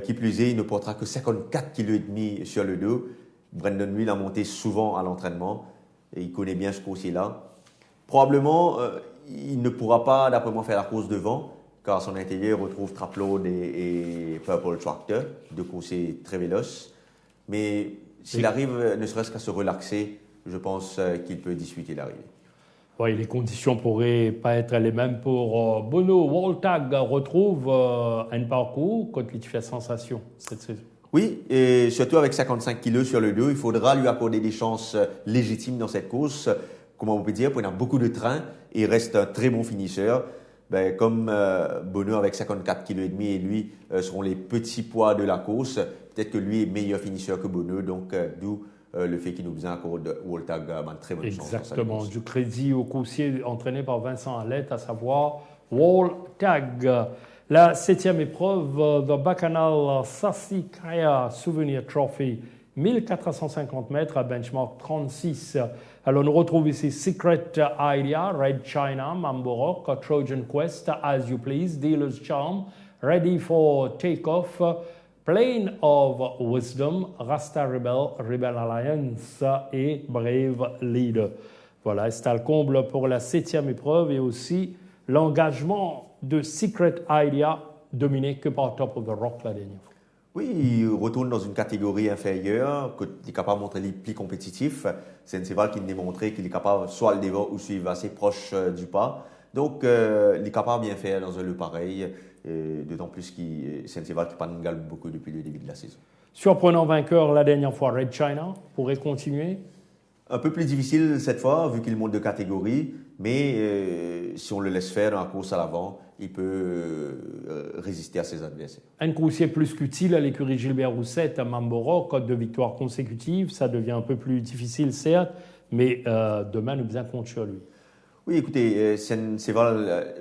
Qui plus est, il ne portera que 54,5 kg sur le dos. Brendan lui l'a monté souvent à l'entraînement et il connaît bien ce coursier-là. Probablement, il ne pourra pas, d'après moi, faire la course devant, car son intérieur retrouve Traplow et Purple Tractor, deux coursiers très véloces. Mais s'il arrive, ne serait-ce qu'à se relaxer, je pense qu'il peut disputer l'arrivée. Oui, les conditions pourraient pas être les mêmes pour Bono. Woltag retrouve un parcours quand il fait sensation cette saison. Oui, et surtout avec 55 kg sur le dos, il faudra lui accorder des chances légitimes dans cette course. Comment on peut dire, il a beaucoup de train et il reste un très bon finisseur. Ben, comme Bono avec 54,5 kg et lui seront les petits poids de la course, peut-être que lui est meilleur finisseur que Bono, donc d'où le fait qu'il nous faisait encore de Woltag une très bonne chance. Exactement, du crédit au coursier entraîné par Vincent Allette, à savoir Woltag. La 7e épreuve, The Bacchanal Sassicaia Souvenir Trophy, 1450 mètres à benchmark 36. Alors nous retrouvons ici Secret Idea, Red China, Mambo Rock, Trojan Quest, As You Please, Dealer's Charm, Ready for Takeoff, Plane of Wisdom, Rasta Rebel, Rebel Alliance et Brave Leader. Voilà, c'est le comble pour la 7e épreuve et aussi l'engagement de Secret Idea dominé que par Top of the Rock la dernière fois. Oui, il retourne dans une catégorie inférieure, qu'il est capable de montrer les plis compétitifs. C'est un cheval qui nous démontré qu'il est capable soit le devant ou suivre assez proche du pas. Donc, il est capable de bien faire dans un lot pareil, d'autant plus que c'est un cheval qui pas de galop beaucoup depuis le début de la saison. Surprenant vainqueur la dernière fois, Red China, pourrait continuer. Un peu plus difficile cette fois, vu qu'il monte de catégorie, mais si on le laisse faire dans la course à l'avant, il peut résister à ses adversaires. Un coursier plus qu'utile à l'écurie Gilbert Roussette à Mamboro, code de victoire consécutive, ça devient un peu plus difficile certes, mais demain nous bien compte sur lui. Oui, écoutez, c'est vrai,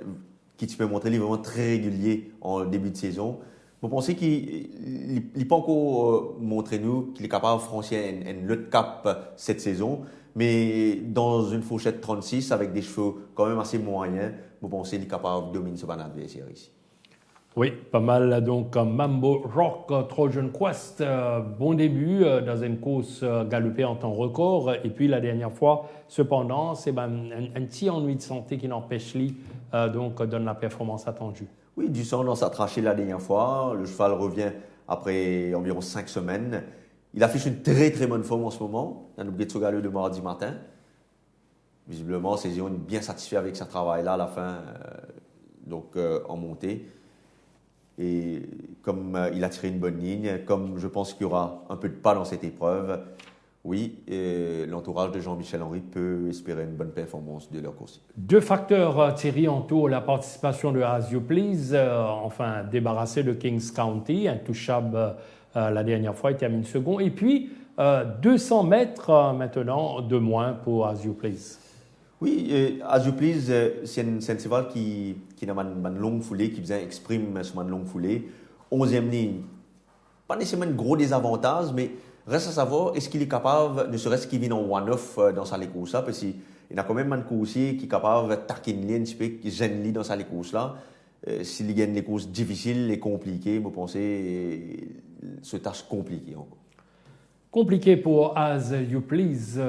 qui tu peux montrer, il est vraiment très régulier en début de saison. Vous pensez qu'il n'a pas encore montré nous qu'il est capable de franchir un autre cap cette saison, mais dans une fourchette 36 avec des chevaux quand même assez moyens, vous pensez qu'il est capable de dominer ce ban adversaire ici? Oui, pas mal. Donc, Mambo Rock Trojan Quest, bon début dans une course galopée en temps record. Et puis la dernière fois, cependant, c'est un petit ennui de santé qui n'empêche lui donc donne la performance attendue. Oui, du sang dans sa trachée la dernière fois. Le cheval revient après environ 5 semaines. Il affiche une très très bonne forme en ce moment. Un Nubgetsu galeux de mardi matin. Visiblement, Cézion est bien satisfait avec son travail-là à la fin, en montée. Et comme il a tiré une bonne ligne, comme je pense qu'il y aura un peu de pas dans cette épreuve, oui, l'entourage de Jean-Michel Henry peut espérer une bonne performance de leur course. Deux facteurs, Thierry, entourent la participation de As You Please, débarrassé de Kings County, intouchable la dernière fois, il termine second. Et puis, 200 mètres maintenant de moins pour As You Please. Oui, As You Please, c'est un cheval qui a une longue foulée, qui exprime sur une longue foulée. 11e ligne, pas nécessairement un gros désavantage, mais reste à savoir, est-ce qu'il est capable, ne serait-ce qu'il vient en one-off dans sa course là, parce qu'il y a quand même un coursier qui est capable de taquer une ligne, qui gêne dans sa course là. S'il gagne les courses difficiles et compliquées, vous pensez ce tâche compliquée encore. Compliqué pour As You Please,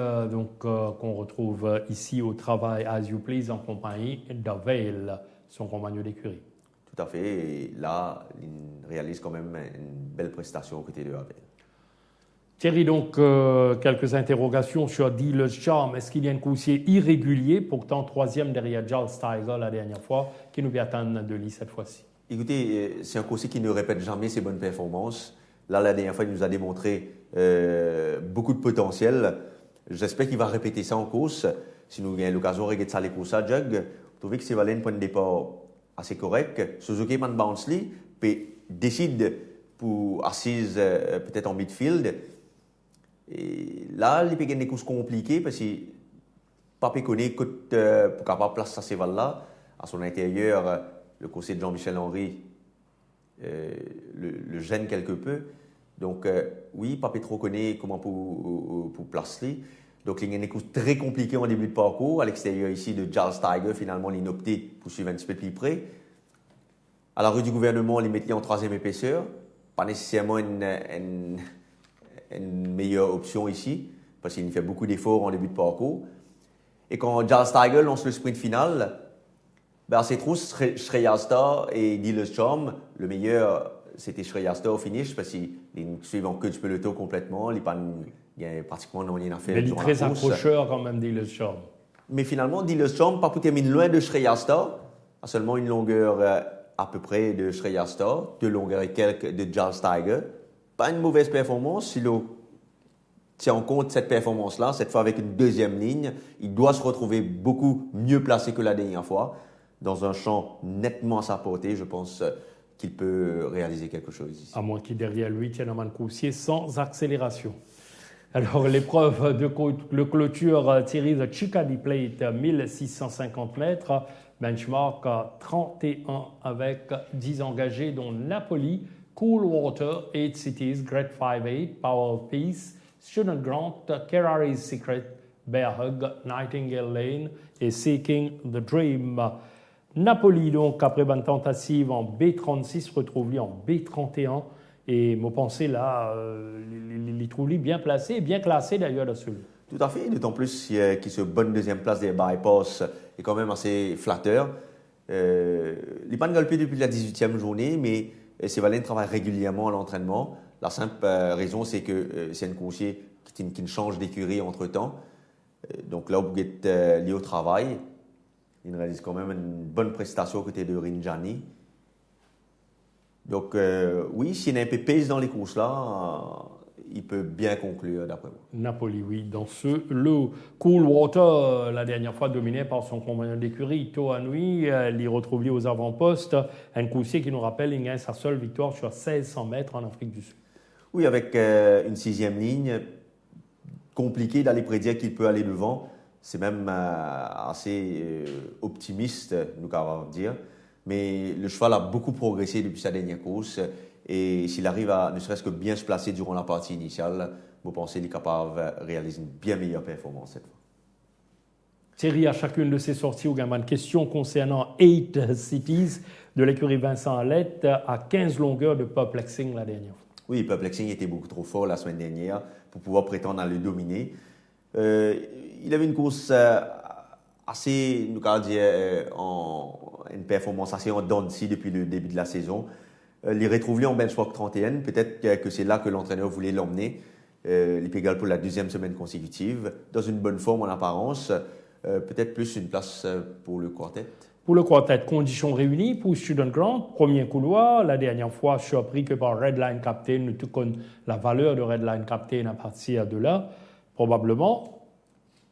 qu'on retrouve ici au travail, As You Please en compagnie d'Avail, son compagnon d'écurie. Tout à fait, et là, il réalise quand même une belle prestation aux côtés de Avail. Thierry, donc, quelques interrogations sur Dealer's Charm. Est-ce qu'il y a un coursier irrégulier, pourtant troisième derrière Charles Tiger la dernière fois, qui nous vient attendre de lui cette fois-ci? Écoutez, c'est un coursier qui ne répète jamais ses bonnes performances. Là, la dernière fois, il nous a démontré beaucoup de potentiel. J'espère qu'il va répéter ça en course. Si nous avons l'occasion de regarder ça les courses à Jug, vous trouvez que c'est un point de départ assez correct. Suzuki Man Bounceley décide pour assise peut-être en midfield. Et là, il peut gagner des courses compliquées parce que Papé connaît pour capable de placer ces cheval-là. À son intérieur, le coursier de Jean-Michel Henry le gêne quelque peu. Donc, oui, Papé trop connaît comment pour placer. Donc, il y a des courses très compliquées en début de parcours. À l'extérieur ici de Charles Tiger, finalement, il a opté pour suivre un petit peu plus près. À la rue du gouvernement, il met en troisième épaisseur. Pas nécessairement une meilleure option ici, parce qu'il fait beaucoup d'efforts en début de parcours. Et quand Charles Tiger lance le sprint final, ses trousses, Shreya Star et Dealer's Charm, le meilleur, c'était Shreya Star au finish, parce qu'il suit en queue du peloton complètement, il n'y a pratiquement rien à faire. Mais il est très accrocheur quand même, Dealer's Charm. Mais finalement, Dealer's Charm, pas pour terminer loin de Shreya Star, a seulement une longueur à peu près de Shreya Star, 2 longueurs et quelques de Charles Tiger. Pas une mauvaise performance, si l'on tient en compte cette performance-là, cette fois avec une deuxième ligne, il doit se retrouver beaucoup mieux placé que la dernière fois, dans un champ nettement à sa portée, je pense qu'il peut réaliser quelque chose ici. À moins qu'il derrière lui tienne un coursier sans accélération. Alors l'épreuve de clôture, Thierry, the Chicady Plate, 1650 mètres, benchmark 31 avec 10 engagés, dont Napoli, Cool Water, 8 Cities, Great 5-8, Power of Peace, Student Grant, Kerari's Secret, Bear Hug, Nightingale Lane et Seeking the Dream. Napoli, donc, après une tentative en B36, retrouve lui en B31. Et mon pensée là, il trouve lui bien placé et bien classé d'ailleurs dans celui. Tout à fait, d'autant plus qu'il se bonne deuxième place des bypass est quand même assez flatteur. Il n'est pas galopé depuis la 18e journée, mais Sévalène travaille régulièrement à l'entraînement. La simple raison, c'est que c'est un coursier qui change d'écurie entre-temps. Donc là, vous êtes lié au travail. Il réalise quand même une bonne prestation aux côtés de Rinjani. Donc oui, s'il y a un peu pèse dans les courses-là, il peut bien conclure d'après moi. Napoli, oui. Dans le Cool Water, la dernière fois dominé par son compagnon d'écurie, Toanui, il retrouve lui aux avant-postes. Un coursier qui nous rappelle, il gagne sa seule victoire sur 1600 mètres en Afrique du Sud. Oui, avec une 6e ligne, compliqué d'aller prédire qu'il peut aller devant. C'est même assez optimiste, nous allons dire. Mais le cheval a beaucoup progressé depuis sa dernière course. Et s'il arrive à ne serait-ce que bien se placer durant la partie initiale, vous pensez qu'il est capable de réaliser une bien meilleure performance cette fois. Thierry, à chacune de ses sorties, il y a une question concernant 8 Cities de l'écurie Vincent Alette à 15 longueurs de perplexing la dernière fois. Oui, perplexing était beaucoup trop fort la semaine dernière pour pouvoir prétendre à le dominer. Il avait une course assez, nous allons dire, une performance assez en dents de scie depuis le début de la saison. Les retrouver en benchmark 31, peut-être que c'est là que l'entraîneur voulait l'emmener. Les Pégal pour la deuxième semaine consécutive, dans une bonne forme en apparence. Peut-être plus une place pour le quartet. Pour le quartet, conditions réunies pour Student Grant, premier couloir. La dernière fois, je suis appris que par Redline Captain, nous tout connaissons la valeur de Redline Captain à partir de là. Probablement,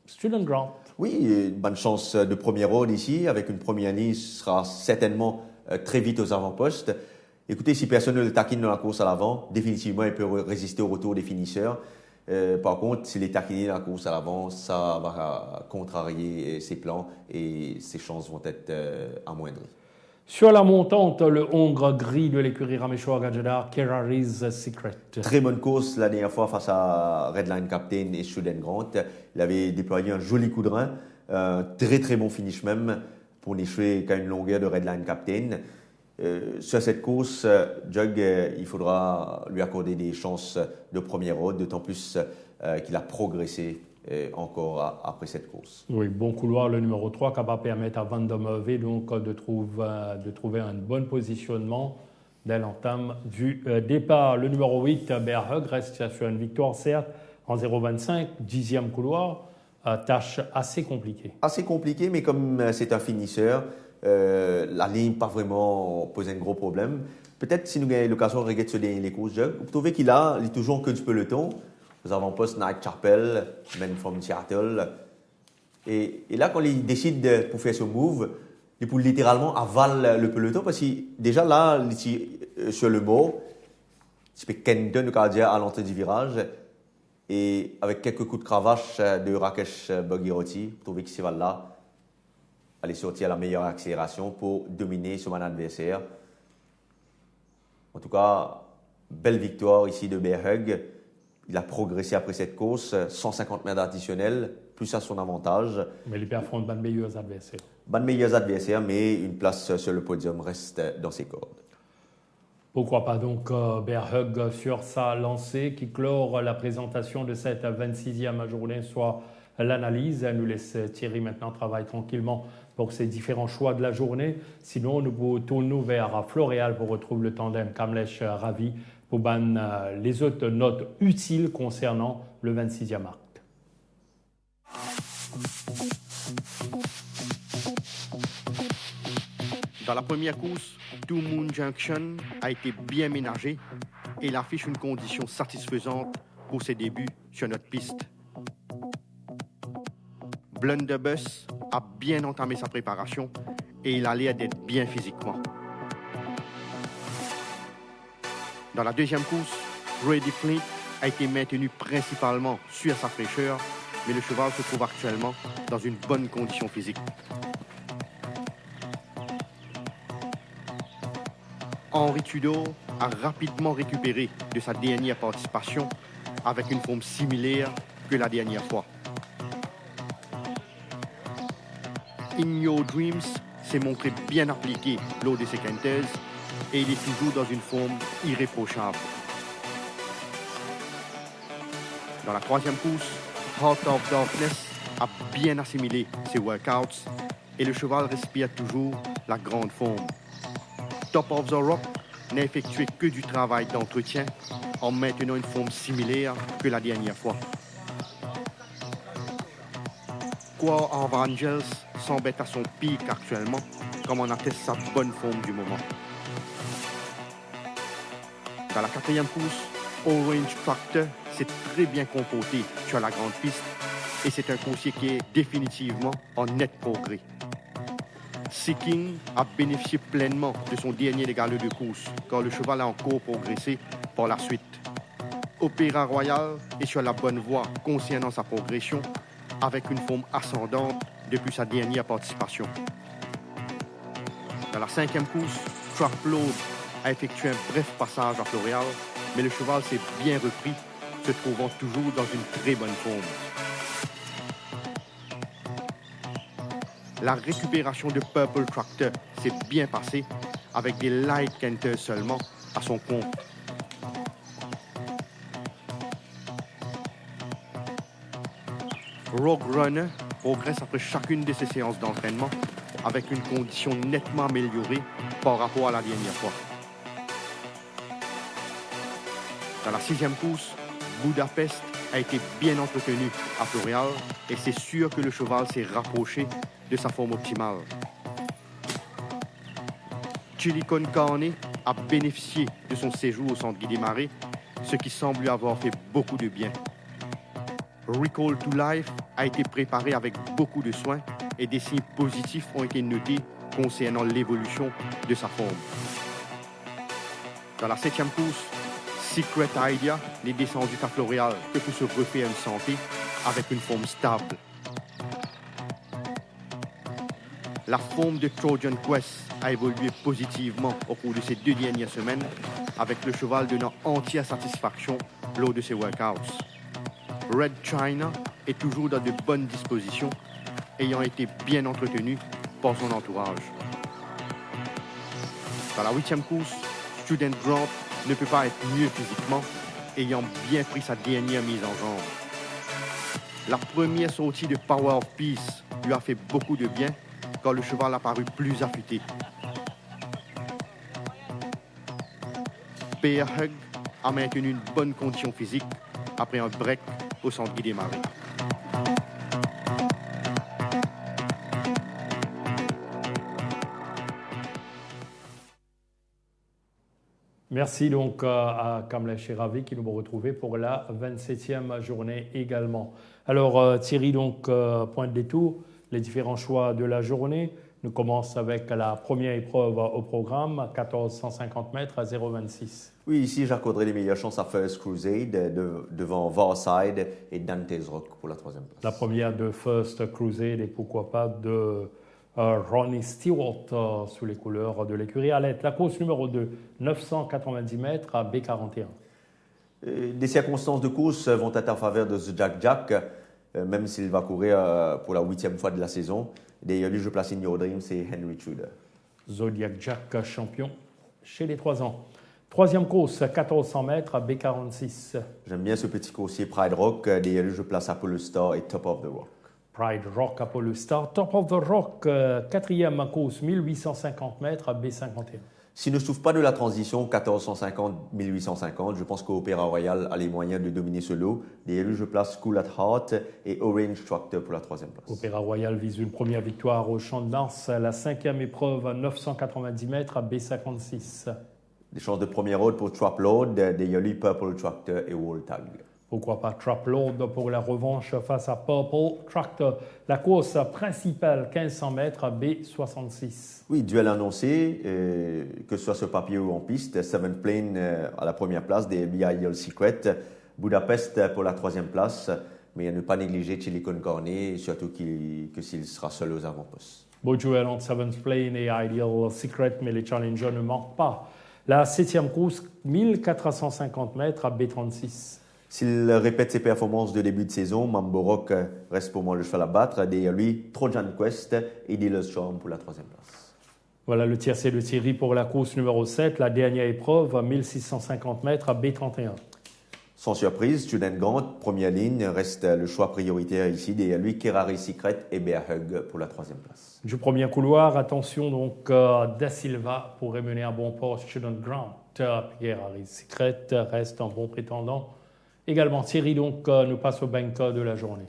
Student Grant. Oui, une bonne chance de premier ordre ici, avec une première ligne, sera certainement très vite aux avant-postes. Écoutez, si personne ne le taquine dans la course à l'avant, définitivement, il peut résister au retour des finisseurs. Par contre, s'il est taquiné dans la course à l'avant, ça va contrarier ses plans et ses chances vont être amoindries. Sur la montante, le hongre gris de l'écurie Ramechoa Gajadar, Kerari's Secret. Très bonne course la dernière fois face à Redline Captain et Student Grant. Il avait déployé un joli coup de rein, un très très bon finish même pour n'échouer qu'à une longueur de Redline Captain. Sur cette course, Jug, il faudra lui accorder des chances de premier ordre, d'autant plus qu'il a progressé encore après cette course. Oui, bon couloir, le numéro 3, qui va permettre à Van der Merwe donc de trouver un bon positionnement dès l'entame du départ. Le numéro 8, Berhug, reste sur une victoire, certes, en 0,25, 10e couloir, tâche assez compliquée. Assez compliquée, mais comme c'est un finisseur, la ligne pas vraiment posé un gros problème. Peut-être si nous avons l'occasion de regarder sur les courses, vous trouvez qu'il est toujours que du peloton. Nous avons poste Night Chapel, Man from Seattle. Et là, quand il décide pour faire ce move, il peut littéralement avaler le peloton parce que déjà là, sur le bord, il peut Kenton à l'entrée du virage. Et avec quelques coups de cravache de Rakesh Bogiroti, vous trouvez qu'il va là aller sortir à la meilleure accélération pour dominer son adversaire. En tout cas, belle victoire ici de Berhug. Il a progressé après cette course, 150 mètres additionnels, plus à son avantage. Mais il affronte de meilleurs adversaires. De meilleurs adversaires, mais une place sur le podium reste dans ses cordes. Pourquoi pas donc Berhug sur sa lancée qui clore la présentation de cette 26e journée, soit l'analyse. Nous laisse Thierry maintenant travailler tranquillement pour ses différents choix de la journée. Sinon, nous tournons vers Floréal pour retrouver le tandem Kamlesh-Ravi pour les autres notes utiles concernant le 26e acte. Dans la première course, Two Moon Junction a été bien ménagé et il affiche une condition satisfaisante pour ses débuts sur notre piste. Blunderbuss a bien entamé sa préparation et il a l'air d'être bien physiquement. Dans la deuxième course, Brady Flint a été maintenu principalement sur sa fraîcheur, mais le cheval se trouve actuellement dans une bonne condition physique. Henry Tudor a rapidement récupéré de sa dernière participation avec une forme similaire que la dernière fois. In Your Dreams s'est montré bien appliqué lors de ses quintaises et il est toujours dans une forme irréprochable. Dans la troisième course, Heart of Darkness a bien assimilé ses workouts et le cheval respire toujours la grande forme. Top of the Rock n'a effectué que du travail d'entretien en maintenant une forme similaire que la dernière fois. Quar of Angels semble être à son pic actuellement, comme on atteste sa bonne forme du moment. Dans la quatrième course, Orange Tractor s'est très bien comporté sur la grande piste et c'est un coursier qui est définitivement en net progrès. Seeking a bénéficié pleinement de son dernier galop de course, car le cheval a encore progressé par la suite. Opéra Royal est sur la bonne voie concernant sa progression avec une forme ascendante depuis sa dernière participation. Dans la 5e course, Trapload a effectué un bref passage à Floréal, mais le cheval s'est bien repris, se trouvant toujours dans une très bonne forme. La récupération de Purple Tractor s'est bien passée, avec des light canters seulement à son compte. Rogue Runner progresse après chacune de ses séances d'entraînement avec une condition nettement améliorée par rapport à la dernière fois. Dans la 6e course, Budapest a été bien entretenu à Floréal et c'est sûr que le cheval s'est rapproché de sa forme optimale. Chili Con Carne a bénéficié de son séjour au centre Guy Desmarais, ce qui semble lui avoir fait beaucoup de bien. Recall to Life a été préparé avec beaucoup de soin et des signes positifs ont été notés concernant l'évolution de sa forme. Dans la 7e course, Secret Idea n'est descendu qu'à Floréal que pour se refaire une santé avec une forme stable. La forme de Trojan Quest a évolué positivement au cours de ces 2 dernières semaines, avec le cheval donnant entière satisfaction lors de ses workouts. Red China est toujours dans de bonnes dispositions, ayant été bien entretenu par son entourage. Dans la 8e course, Student Grant ne peut pas être mieux physiquement, ayant bien pris sa dernière mise en jambe. La première sortie de Power of Peace lui a fait beaucoup de bien, quand le cheval a paru plus affûté. Bear Hug a maintenu une bonne condition physique après un break au centre Guy Desmarais. Merci donc à Kamlesh Shiravi qui nous a retrouvés pour la 27e journée également. Alors Thierry, donc point de détour, les différents choix de la journée. Nous commençons avec la première épreuve au programme, 1450 mètres à 0,26. Oui, ici j'accorderai les meilleures chances à First Crusade devant Varside et Dante's Rock pour la 3e place. La première de First Crusade et pourquoi pas de Ronnie Stewart sous les couleurs de l'écurie Alette. La course numéro 2, 990 mètres à B41. Des circonstances de course vont être en faveur de The Jack Jack, même s'il va courir pour la 8e fois de la saison. D'ailleurs, lui, je place In Your Dream, c'est Henry Tudor. Zodiac Jack, champion chez les 3 ans. 3e course, 1400 mètres à B46. J'aime bien ce petit coursier Pride Rock. D'ailleurs, lui, je place Apollo Star et Top of the Rock. Pride Rock, Apollo Star, Top of the Rock, 4e course, 1850 mètres à B51. S'il ne souffre pas de la transition 1450-1850, je pense qu'Opéra Royal a les moyens de dominer ce lot. D'ailleurs, lui, je place Cool at Heart et Orange Tractor pour la 3e place. Opéra Royal vise une première victoire au Champ de Mars, la 5e épreuve à 990 mètres à B56. Des chances de premier rôle pour Trap Lord, d'ailleurs, lui, Purple Tractor et Wall Tag. Pourquoi pas Trap Lord pour la revanche face à Purple Tractor. La course principale, 1500 mètres à B66. Oui, duel annoncé, que ce soit sur papier ou en piste. Seven Plane à la première place, des BIL Secret. Budapest pour la 3e place, mais à ne pas négliger Chili Con Carne, surtout que s'il sera seul aux avant-postes. Beau duel entre Seventh Plane et Ideal Secret, mais les challengers ne manquent pas. La 7e course, 1450 mètres à B36. S'il répète ses performances de début de saison, Mambo Rock reste pour moi le cheval à battre. Derrière lui, Trojan Quest et Dealer's Charm pour la 3e place. Voilà le tiercé de Thierry pour la course numéro 7, la dernière épreuve, 1650 mètres à B31. Sans surprise, Student Grant, première ligne, reste le choix prioritaire ici. Derrière lui, Kerari Secret et Bear Hug pour la 3e place. Du premier couloir, attention donc, Da Silva pourrait mener un bon poste. Student Grant, Kerari Secret reste un bon prétendant. Également, Thierry, donc, nous passe au banker de la journée.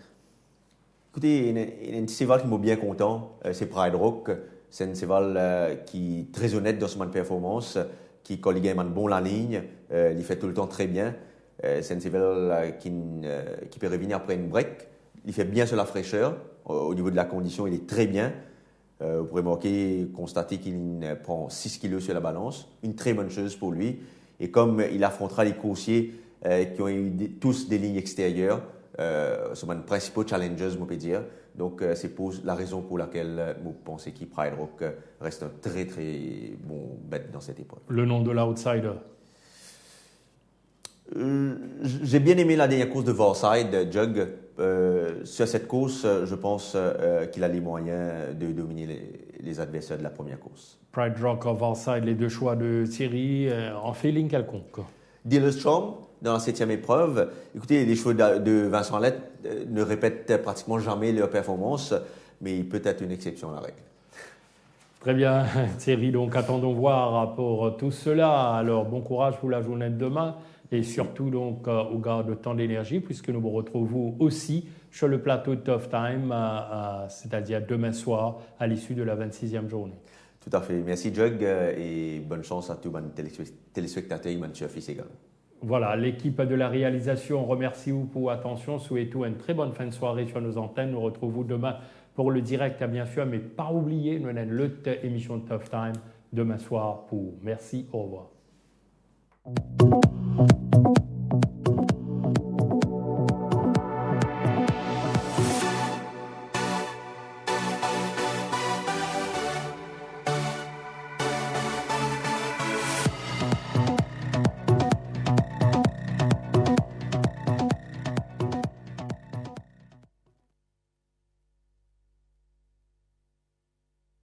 Écoutez, il y a un cheval qui m'a bien content, c'est Pride Rock. C'est un cheval qui est très honnête dans son performance, qui colle également bon la ligne, il fait tout le temps très bien. C'est un cheval qui peut revenir après une break. Il fait bien sur la fraîcheur, au niveau de la condition, il est très bien. Vous pourrez constater qu'il prend 6 kg sur la balance, une très bonne chose pour lui. Et comme il affrontera les coursiers qui ont eu tous des lignes extérieures, sont les principaux challenges, je peux dire. Donc, c'est la raison pour laquelle je pense que Pride Rock reste un très, très bon bet dans cette épreuve. Le nom de l'outsider? J'ai bien aimé la dernière course de Varside, Jug. Sur cette course, je pense qu'il a les moyens de dominer les adversaires de la première course. Pride Rock of Varside, les deux choix de Thierry, en feeling quelconque? Dillestrom, dans la 7e épreuve. Écoutez, les chevaux de Vincent Lett ne répètent pratiquement jamais leur performance, mais il peut être une exception à la règle. Très bien, Thierry. Donc, attendons voir pour tout cela. Alors, bon courage pour la journée de demain et surtout donc au gars de Temps d'énergie, puisque nous vous retrouvons aussi sur le plateau de Tough Time, c'est-à-dire demain soir à l'issue de la 26e journée. Tout à fait. Merci, Jug, et bonne chance à tous les téléspectateurs et mon fils également. Voilà, l'équipe de la réalisation remercie vous pour attention. Souhaitons une très bonne fin de soirée sur nos antennes. Nous retrouvons demain pour le direct, bien sûr, mais pas oublier, nous avons l'émission de Tough Time demain soir pour. Merci, au revoir.